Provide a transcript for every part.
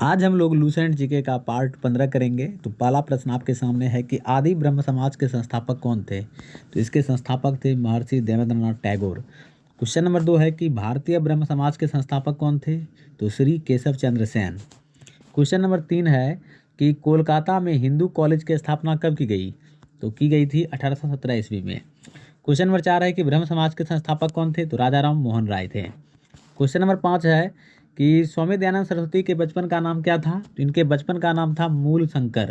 आज हम लोग लूसेंट जीके का पार्ट 15 करेंगे। तो पहला प्रश्न आपके सामने है कि आदि ब्रह्म समाज के संस्थापक कौन थे। तो इसके संस्थापक थे महर्षि देवेंद्रनाथ टैगोर। क्वेश्चन नंबर 2 है कि भारतीय ब्रह्म समाज के संस्थापक कौन थे। तो श्री केशव चंद्र सेन। क्वेश्चन नंबर 3 है कि कोलकाता में हिंदू कॉलेज की स्थापना कब की गई। तो की गई थी 1817 ईस्वी में। क्वेश्चन नंबर 4 है कि ब्रह्म समाज के संस्थापक कौन थे। तो राजा राम मोहन राय थे। क्वेश्चन नंबर 5 है कि स्वामी दयानंद सरस्वती के बचपन का नाम क्या था। तो इनके बचपन का नाम था मूल शंकर।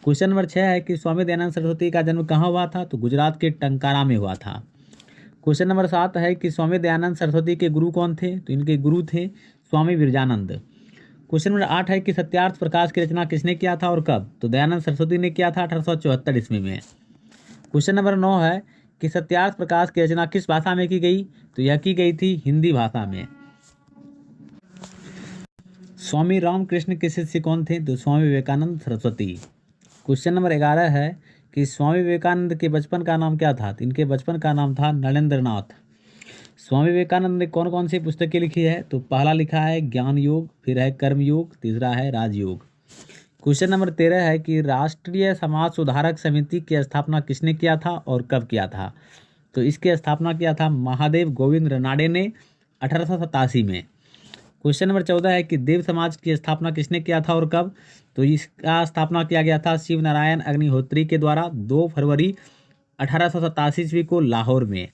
क्वेश्चन नंबर 6 है कि स्वामी दयानंद सरस्वती का जन्म कहाँ हुआ था। तो गुजरात के टंकारा में हुआ था। क्वेश्चन नंबर 7 है कि स्वामी दयानंद सरस्वती के गुरु कौन थे। तो इनके गुरु थे स्वामी विरजानंद। क्वेश्चन नंबर 8 है कि सत्यार्थ प्रकाश की रचना किसने किया था और कब। तो दयानंद सरस्वती ने किया था 1874 ईस्वी में। क्वेश्चन नंबर 9 है कि सत्यार्थ प्रकाश की रचना किस भाषा में की गई। तो यह की गई थी हिंदी भाषा में। स्वामी रामकृष्ण के शिष्य कौन थे। तो स्वामी विवेकानंद सरस्वती। क्वेश्चन नंबर 11 है कि स्वामी विवेकानंद के बचपन का नाम क्या था। तो इनके बचपन का नाम था नरेंद्र नाथ। स्वामी विवेकानंद ने कौन कौन सी पुस्तकें लिखी है। तो पहला लिखा है ज्ञान योग, फिर है कर्म योग, तीसरा है राजयोग। क्वेश्चन नंबर 13 है कि राष्ट्रीय समाज सुधारक समिति की स्थापना किसने किया था और कब किया था। तो इसकी स्थापना किया था महादेव गोविंद रनाडे ने 1887 में। क्वेश्चन नंबर 14 है कि देव समाज की स्थापना किसने किया था और कब। तो इसका स्थापना किया गया था शिव नारायण अग्निहोत्री के द्वारा 2 फरवरी 1887 ईस्वी को लाहौर में।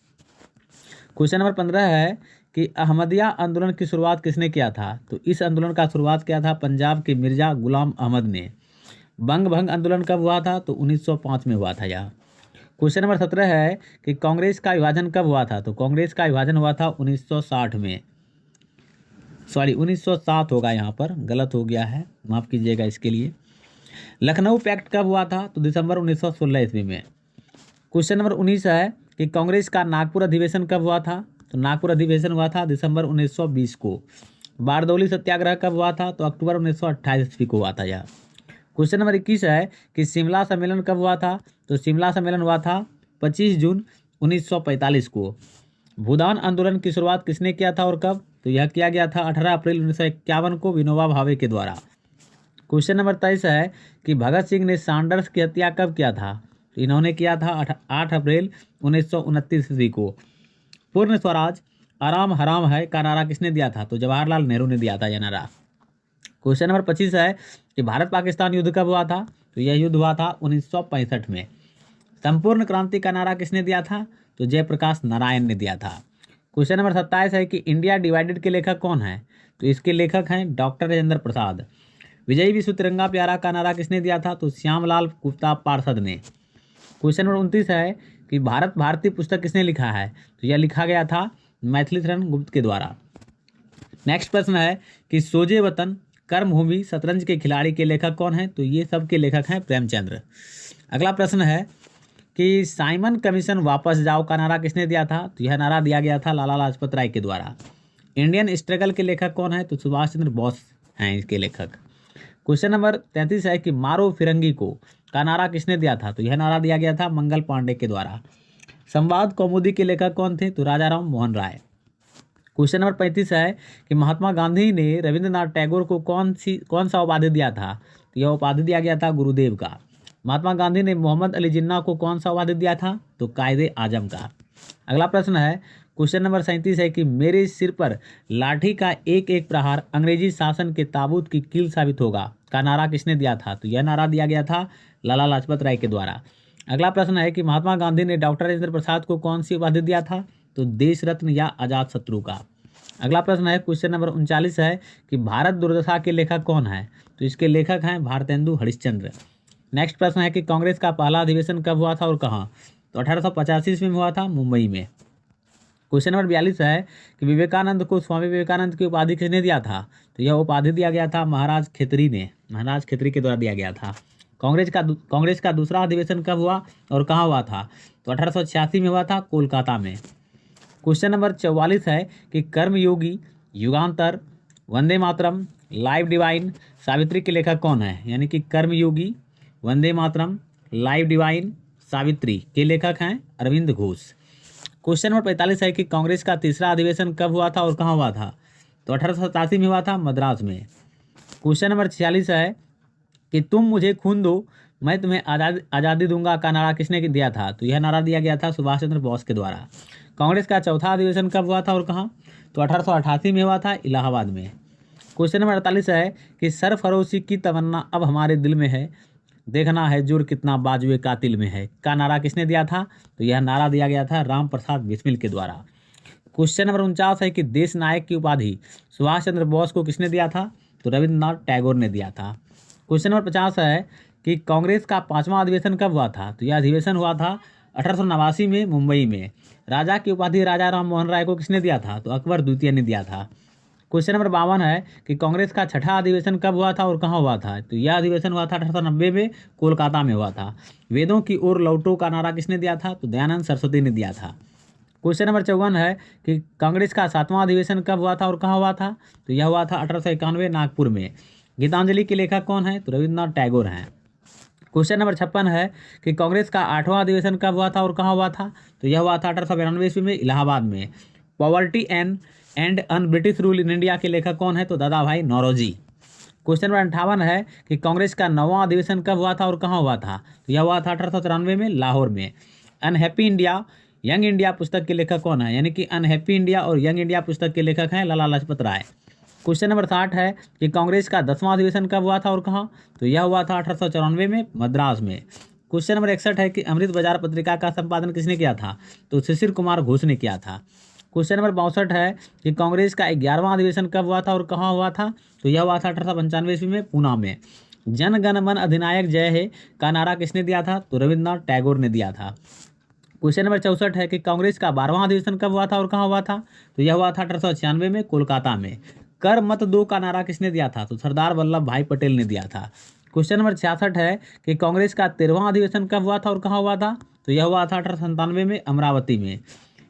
क्वेश्चन नंबर 15 है कि अहमदिया आंदोलन की शुरुआत किसने किया था। तो इस आंदोलन का शुरुआत किया था पंजाब के मिर्जा गुलाम अहमद ने। बंग भंग आंदोलन कब हुआ था। तो 1905 में हुआ था यह। क्वेश्चन नंबर 17 है कि कांग्रेस का विभाजन कब हुआ था। तो कांग्रेस का विभाजन हुआ था 1960 में। 1907 होगा, यहाँ पर गलत हो गया है, माफ़ कीजिएगा इसके लिए। लखनऊ पैक्ट कब हुआ था। तो दिसंबर 1916 ईस्वी में। क्वेश्चन नंबर 19 है कि कांग्रेस का नागपुर अधिवेशन कब हुआ था। तो नागपुर अधिवेशन हुआ था दिसंबर 1920 को। बारदौली सत्याग्रह कब हुआ था। तो अक्टूबर 1928 ईस्वी को हुआ था यह। क्वेश्चन नंबर 21 है कि शिमला सम्मेलन कब हुआ था। तो शिमला सम्मेलन हुआ था 25 जून 1945 को। भूदान आंदोलन की शुरुआत किसने किया था और कब। तो यह किया गया था 18 अप्रैल 1951 को विनोबा भावे के द्वारा। क्वेश्चन नंबर 23 है कि भगत सिंह ने सैंडर्स की हत्या कब किया था। तो इन्होंने किया था 8 अप्रैल 1929 ईस्वी को। पूर्ण स्वराज आराम हराम है का नारा किसने दिया था। तो जवाहरलाल नेहरू ने दिया था यह नारा। क्वेश्चन नंबर 25 है कि भारत पाकिस्तान युद्ध कब हुआ था। तो यह युद्ध हुआ था 1965 में। संपूर्ण क्रांति का नारा किसने दिया था। तो जयप्रकाश नारायण ने दिया था। क्वेश्चन नंबर 27 है कि इंडिया डिवाइडेड के लेखक कौन है। तो इसके लेखक हैं डॉक्टर राजेंद्र प्रसाद। विजयी विश्व तिरंगा प्यारा का नारा किसने दिया था। तो श्यामलाल गुप्ता पार्षद ने। क्वेश्चन नंबर 29 है कि भारत भारती पुस्तक किसने लिखा है। तो यह लिखा गया था मैथिलीशरण गुप्त के द्वारा। नेक्स्ट प्रश्न है कि सोजे वतन, कर्मभूमि, शतरंज के खिलाड़ी के लेखक कौन है। तो ये सब के लेखक हैं प्रेमचंद्र। अगला प्रश्न है कि साइमन कमीशन वापस जाओ का नारा किसने दिया था। तो यह नारा दिया गया था लाला लाजपत राय के द्वारा। इंडियन स्ट्रगल के लेखक कौन है। तो सुभाष चंद्र बोस हैं इसके लेखक। क्वेश्चन नंबर 33 है कि मारो फिरंगी को का नारा किसने दिया था। तो यह नारा दिया गया था मंगल पांडे के द्वारा। संवाद कौमुदी के लेखक कौन थे। तो राजा राम मोहन राय। क्वेश्चन नंबर 35 है कि महात्मा गांधी ने रविंद्रनाथ टैगोर को कौन सा उपाधि दिया था। तो यह उपाधि दिया गया था गुरुदेव का। महात्मा गांधी ने मोहम्मद अली जिन्ना को कौन सा उपाधि दिया था। तो कायदे आजम का। अगला प्रश्न है क्वेश्चन नंबर 37 है कि मेरे सिर पर लाठी का एक एक प्रहार अंग्रेजी शासन के ताबूत की कील साबित होगा का नारा किसने दिया था। तो यह नारा दिया गया था लाला लाजपत राय के द्वारा। अगला प्रश्न है कि महात्मा गांधी ने डॉक्टर राजेंद्र प्रसाद को कौन सी उपाधि दिया था। तो देश रत्न या आजाद शत्रु का। अगला प्रश्न है क्वेश्चन नंबर 39 है कि भारत दुर्दशा के लेखक कौन है। तो इसके लेखक हैं भारतेंदु हरिश्चंद्र। नेक्स्ट प्रश्न है कि कांग्रेस का पहला अधिवेशन कब हुआ था और कहाँ। तो 1885 ईस्वी में हुआ था मुंबई में। क्वेश्चन नंबर 42 है कि विवेकानंद को स्वामी विवेकानंद की उपाधि किसने दिया था। तो यह उपाधि दिया गया था महाराज खेतरी ने। महाराज खेतरी के द्वारा दिया गया था। कांग्रेस का दूसरा अधिवेशन कब हुआ और कहाँ हुआ था। तो 1886 में हुआ था कोलकाता में। क्वेश्चन नंबर 44 है कि कर्मयोगी, युगांतर, वंदे मातरम, लाइव डिवाइन, सावित्री के लेखक कौन है। यानी कि कर्मयोगी, वंदे मातरम, लाइव डिवाइन, सावित्री के लेखक हैं अरविंद घोष। क्वेश्चन नंबर 45 है कि कांग्रेस का तीसरा अधिवेशन कब हुआ था और कहाँ हुआ था। तो 1887 में हुआ था मद्रास में। क्वेश्चन नंबर 46 है कि तुम मुझे खून दो मैं तुम्हें आज़ादी दूंगा का नारा किसने दिया था? तो यह नारा दिया गया था सुभाष चंद्र बोस के द्वारा। कांग्रेस का चौथा अधिवेशन कब हुआ था और कहाँ? तो 1888 में हुआ था, इलाहाबाद में। क्वेश्चन नंबर 48 है कि सरफरोशी की तमन्ना अब हमारे दिल में है, देखना है जुर्म कितना बाजुए कातिल में है का नारा किसने दिया था? तो यह नारा दिया गया था राम प्रसाद बिस्मिल के द्वारा। क्वेश्चन नंबर 49 है कि देश नायक की उपाधि सुभाष चंद्र बोस को किसने दिया था? तो रविन्द्रनाथ टैगोर ने दिया था। क्वेश्चन नंबर 50 है कि कांग्रेस का 5वां अधिवेशन कब हुआ था? तो यह अधिवेशन हुआ था 1889 में, मुंबई में। राजा की उपाधि राजा राम मोहन राय को किसने दिया था? तो अकबर द्वितीय ने दिया था। क्वेश्चन नंबर 52 है कि कांग्रेस का छठा अधिवेशन कब हुआ था और कहाँ हुआ था? तो यह अधिवेशन हुआ था 1890 में, कोलकाता में हुआ था। वेदों की ओर लौटो का नारा किसने दिया था? तो दयानंद सरस्वती ने दिया था। क्वेश्चन नंबर 54 है कि कांग्रेस का 7वां अधिवेशन कब हुआ था और कहाँ हुआ था? तो यह हुआ था 1891 नागपुर में। गीतांजलि के लेखक कौन है? तो रविन्द्रनाथ टैगोर हैं। क्वेश्चन नंबर 56 है कि कांग्रेस का 8वां अधिवेशन कब हुआ था और कहाँ हुआ था? तो यह हुआ था 1892 ईस्वी में, इलाहाबाद में। Poverty and un British rule in India के लेखक कौन है? तो दादा भाई नौरोजी। क्वेश्चन नंबर 58 है कि कांग्रेस का 9वां अधिवेशन कब हुआ था और कहाँ हुआ था? तो यह हुआ था 1893 में, लाहौर में। अनहैप्पी इंडिया यंग इंडिया पुस्तक के लेखक कौन है? यानी कि अनहैप्पी इंडिया और यंग इंडिया पुस्तक के लेखक हैं लाला लाजपत राय। क्वेश्चन नंबर 60 है कि कांग्रेस का 10वां अधिवेशन कब हुआ था और कहाँ? तो यह हुआ था 1894 में, मद्रास में। क्वेश्चन नंबर 61 है कि अमृत बाजार पत्रिका का संपादन किसने किया था? तो शिशिर कुमार घोष ने किया था। क्वेश्चन नंबर 62 है कि कांग्रेस का 11वां अधिवेशन कब हुआ था और कहाँ हुआ था? तो यह हुआ था 1895 ईस्वी में, पूना में। जन गण मन अधिनायक जय हे का नारा किसने दिया था? तो रविन्द्रनाथ टैगोर ने दिया था। क्वेश्चन नंबर 64 है कि कांग्रेस का 12वां अधिवेशन कब हुआ था और कहाँ हुआ था? तो यह हुआ था 1896 में, कोलकाता में। कर मत दो का नारा किसने दिया था? तो सरदार वल्लभ भाई पटेल ने दिया था। क्वेश्चन नंबर 66 है कि कांग्रेस का 13वां अधिवेशन कब हुआ था और कहाँ हुआ था? तो यह हुआ था 1897 में, अमरावती में।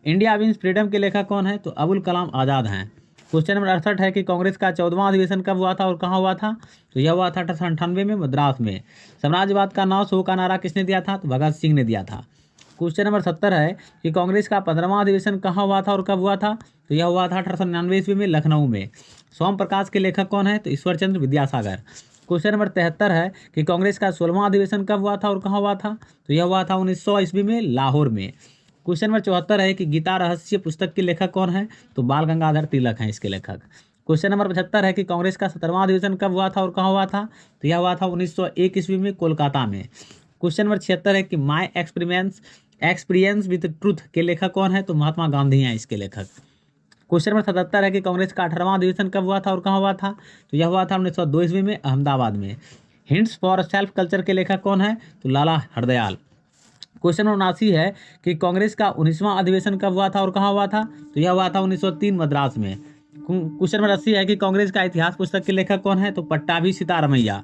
इंडिया विंस फ्रीडम के लेखक कौन है? तो अबुल कलाम आज़ाद हैं। क्वेश्चन नंबर 68 है कि कांग्रेस का 14वां अधिवेशन कब हुआ था और कहाँ हुआ था? तो यह हुआ था 1898 में, मद्रास में। साम्राज्यवाद का नाश हो का नारा किसने दिया था? तो भगत सिंह ने दिया था। क्वेश्चन नंबर 70 है कि कांग्रेस का 15वां अधिवेशन कहाँ हुआ था और कब हुआ था? तो यह हुआ था 1899 ईस्वी में, लखनऊ में। सोम प्रकाश के लेखक कौन है? तो ईश्वर चंद्र विद्यासागर। क्वेश्चन नंबर 73 है कि कांग्रेस का 16वां अधिवेशन कब हुआ था और कहाँ हुआ था? तो यह हुआ था 1900 ईस्वी में, लाहौर में। क्वेश्चन नंबर 74 है कि गीता रहस्य पुस्तक के लेखक कौन है? तो बाल गंगाधर तिलक हैं इसके लेखक। क्वेश्चन नंबर 75 है कि कांग्रेस का 17वां अधिवेशन कब हुआ था और कहाँ हुआ था? तो यह हुआ था 1901 ईस्वी में, कोलकाता में। क्वेश्चन नंबर 76 है कि माई एक्सपीरियंस विद ट्रूथ के लेखक कौन है? तो महात्मा गांधी हैं इसके लेखक। क्वेश्चन नंबर 77 है कि कांग्रेस का 18वां अधिवेशन कब हुआ था और कहाँ हुआ था? तो यह हुआ था 1902 ईस्वी में, अहमदाबाद में। हिंट्स फॉर सेल्फ कल्चर के लेखक कौन है? तो लाला हरदयाल। क्वेश्चन नंबर 79 है कि कांग्रेस का 19वां अधिवेशन कब हुआ था और कहाँ हुआ था? तो यह हुआ था 1903 मद्रास में। क्वेश्चन नंबर 80 है कि कांग्रेस का इतिहास पुस्तक के लेखक कौन है? तो पट्टाभी सीतारमैया।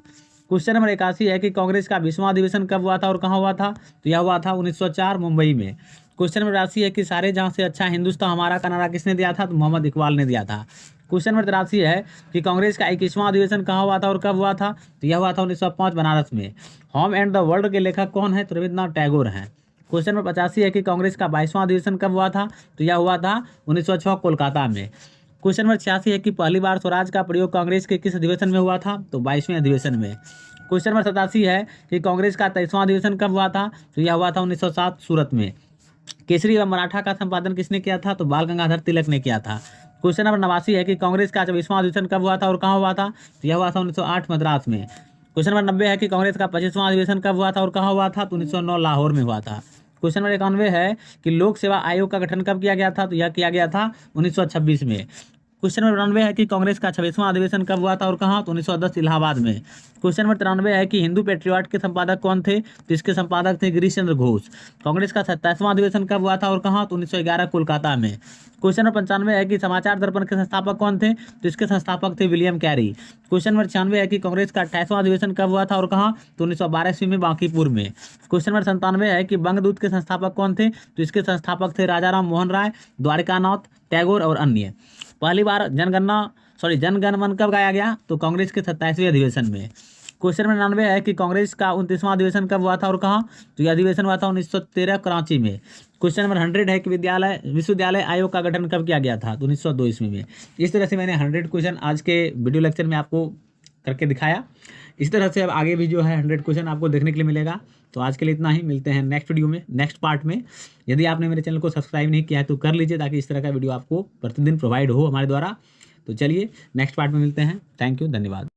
क्वेश्चन नंबर 81 है कि कांग्रेस का 20वां अधिवेशन कब हुआ था और कहाँ हुआ था? तो यह हुआ था 1904 मुंबई में। क्वेश्चन नंबर 82 है कि सारे जहां से अच्छा हिंदुस्तान हमारा का नारा किसने दिया था? तो मोहम्मद इकबाल ने दिया था। क्वेश्चन नंबर 83 है कि कांग्रेस का 21वां अधिवेशन कहाँ हुआ था और कब हुआ था? तो यह हुआ था 1905 बनारस में। होम एंड द वर्ल्ड के लेखक कौन है? तो रविन्द्रनाथ टैगोर हैं। क्वेश्चन नंबर 85 है कि कांग्रेस का 22वां अधिवेशन कब हुआ था? तो यह हुआ था 1906 कोलकाता में। क्वेश्चन नंबर 86 है कि पहली बार स्वराज का प्रयोग कांग्रेस के किस अधिवेशन में हुआ था? तो 22वें अधिवेशन में। क्वेश्चन नंबर 87 है कि कांग्रेस का 23वां अधिवेशन कब हुआ था? तो यह हुआ था 1907 सूरत में। केसरी व मराठा का संपादन किसने किया था? तो बाल गंगाधर तिलक ने किया था। क्वेश्चन नंबर 89 है कि कांग्रेस का 24वां अधिवेशन कब हुआ था और कहाँ हुआ था? तो यह हुआ था 1908 मद्रास में। क्वेश्चन नंबर 90 है कि कांग्रेस का 25वां अधिवेशन कब हुआ था और कहाँ हुआ था? तो 1909 लाहौर में हुआ था। क्वेश्चन नंबर 91 है कि लोक सेवा आयोग का गठन कब किया गया था? तो यह किया गया था 1926 में। क्वेश्चन नंबर 92 है कि कांग्रेस का 26वां अधिवेशन कब हुआ था और कहाँ? तो 1910 इलाहाबाद में। क्वेश्चन नंबर 93 है कि हिंदू पेट्रियट के संपादक कौन थे? तो इसके संपादक थे गिरीश चंद्र घोष। कांग्रेस का 27वां अधिवेशन कब हुआ था और कहाँ? तो 1911 कोलकाता में। क्वेश्चन नंबर 95 है कि समाचार दर्पण के संस्थापक कौन थे? तो इसके संस्थापक थे विलियम कैरी। क्वेश्चन नंबर 96 है कि कांग्रेस का 28वां अधिवेशन कब हुआ था और कहाँ? तो 1912 ईस्वी में, बांकीपुर में। क्वेश्चन नंबर 97 है कि बंगदूत के संस्थापक कौन थे? तो इसके संस्थापक थे राजा राम मोहन राय, द्वारिकानाथ टैगोर और अन्य। पहली बार जनगण मन कब गाया गया? तो कांग्रेस के 27वें अधिवेशन में। क्वेश्चन नंबर 99 है कि कांग्रेस का 29वां अधिवेशन कब हुआ था और कहाँ? तो यह अधिवेशन हुआ था 1913 कराची में। क्वेश्चन नंबर 100 है कि विश्वविद्यालय आयोग का गठन कब किया गया था? तो 1902 ईस्वी में। इस तरह से मैंने 100 क्वेश्चन आज के वीडियो लेक्चर में आपको करके दिखाया। इस तरह से अब आगे भी जो है 100 क्वेश्चन आपको देखने के लिए मिलेगा। तो आज के लिए इतना ही, मिलते हैं नेक्स्ट वीडियो में, नेक्स्ट पार्ट में। यदि आपने मेरे चैनल को सब्सक्राइब नहीं किया है तो कर लीजिए, ताकि इस तरह का वीडियो आपको प्रतिदिन प्रोवाइड हो हमारे द्वारा। तो चलिए नेक्स्ट पार्ट में मिलते हैं। थैंक यू, धन्यवाद।